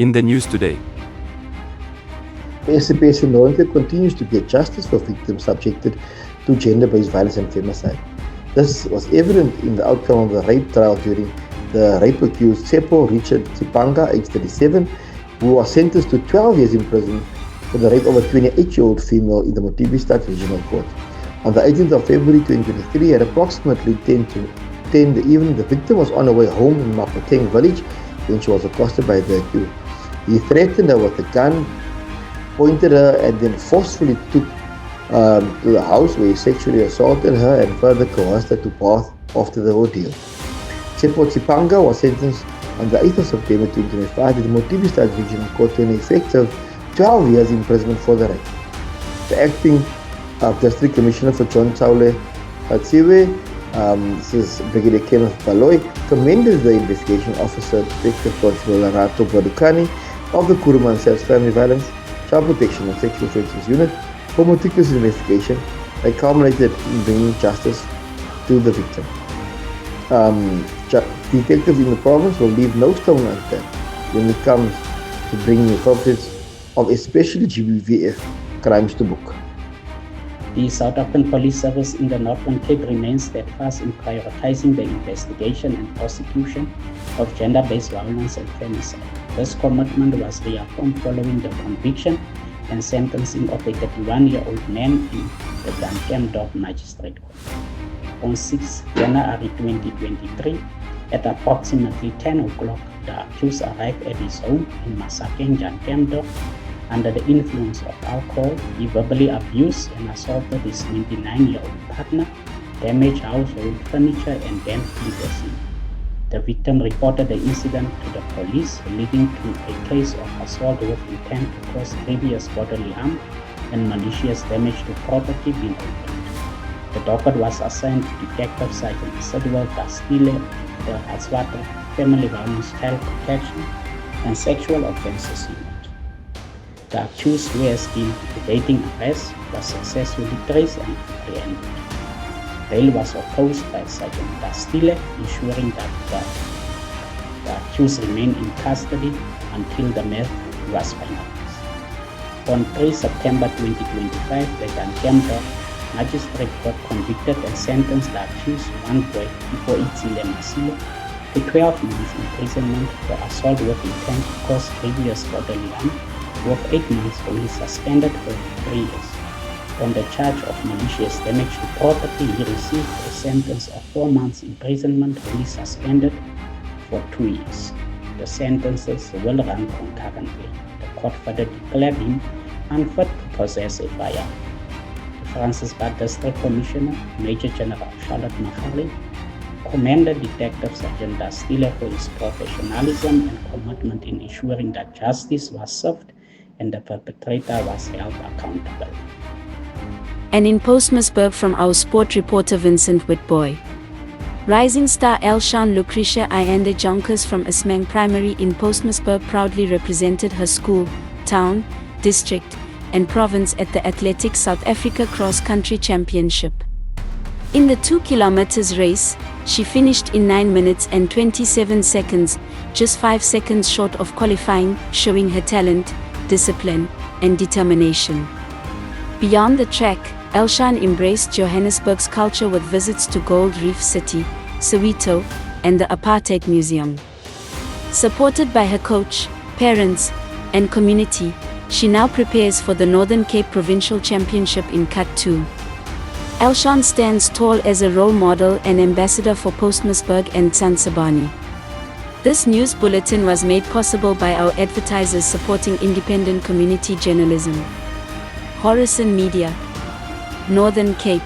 In the news today, SAPS in Northern Cape continues to get justice for victims subjected to gender-based violence and femicide. This was evident in the outcome of the rape trial during the rape accused Tsepo Richard Tsipanga, age 37, who was sentenced to 12 years in prison for the rape of a 28-year-old female in the Motibistad Regional Court. On the 18th of February 2023, at approximately 10 in the evening, the victim was on her way home in Mapoteng village when she was accosted by the accused. He threatened her with a gun, pointed her, and then forcefully took to the house where he sexually assaulted her and further coerced her to bath after the ordeal. Tsepo Tsipanga was sentenced on the 8th of September 2025 at the Motibistad Regional Court to an effective 12 years imprisonment for the rape. The acting District Commissioner for John Taule Hatsiwe, this is Brigadier Kenneth Baloy, commended the investigation officer, Detective Constable Larato Badukani of the Kuruman Cells Family Violence, Child Protection and Sexual Offences Unit for meticulous investigation that culminated in bringing justice to the victim. Detectives in the province will leave no stone unturned when it comes to bringing the culprits of especially GBVF crimes to book. The South African Police Service in the Northern Cape remains steadfast in prioritizing the investigation and prosecution of gender-based violence and femicide. This commitment was reaffirmed following the conviction and sentencing of a 31-year-old man in the Dankemdorp Magistrate Court. On 6 January 2023, at approximately 10 o'clock, the accused arrived at his home in Masakeng, Dankemdorp. Under the influence of alcohol, he verbally abused and assaulted his 29-year-old partner, damaged household furniture, and then fled the scene. The victim reported the incident to the police, leading to a case of assault with intent to cause grievous bodily harm and malicious damage to property being opened. The docket was assigned to Detective Sergeant Sidwell Dastile, the Hatswata Family Violence, Child Protection and Sexual Offences Unit. The accused, who has been evading arrest, was successfully traced and apprehended. Bail was opposed by Sergeant Dastile, ensuring that the accused remained in custody until the matter was finalized. On 3 September 2025, the Dankemdorp Magistrate Court convicted and sentenced the accused, one boy, Ipoitsile Masilo, to 12 months imprisonment for assault with intent to cause grievous bodily harm, with 8 months only suspended for 3 years. On the charge of malicious damage to property, he received a sentence of 4 months imprisonment only suspended for 2 years. The sentences will run concurrently. The court further declared him unfit to possess a firearm. The Francis Bar District Commissioner, Major General Charlotte Mahari, commended Detective Sergeant Dastile for his professionalism and commitment in ensuring that justice was served and the perpetrator was held accountable. And in Postmasburg from our sport reporter Vincent Whitboy. Rising star Elshan Lucretia Ayande Jonkers from Ismang Primary in Postmasburg proudly represented her school, town, district, and province at the Athletics South Africa Cross Country Championship. In the 2 kilometers race, she finished in 9 minutes and 27 seconds, just 5 seconds short of qualifying, showing her talent, discipline, and determination. Beyond the track, Elshan embraced Johannesburg's culture with visits to Gold Reef City, Soweto, and the Apartheid Museum. Supported by her coach, parents, and community, she now prepares for the Northern Cape Provincial Championship in Cut 2. Elshan stands tall as a role model and ambassador for Postmasburg and Tsansabani. This news bulletin was made possible by our advertisers supporting independent community journalism. Horizon Media, Northern Cape.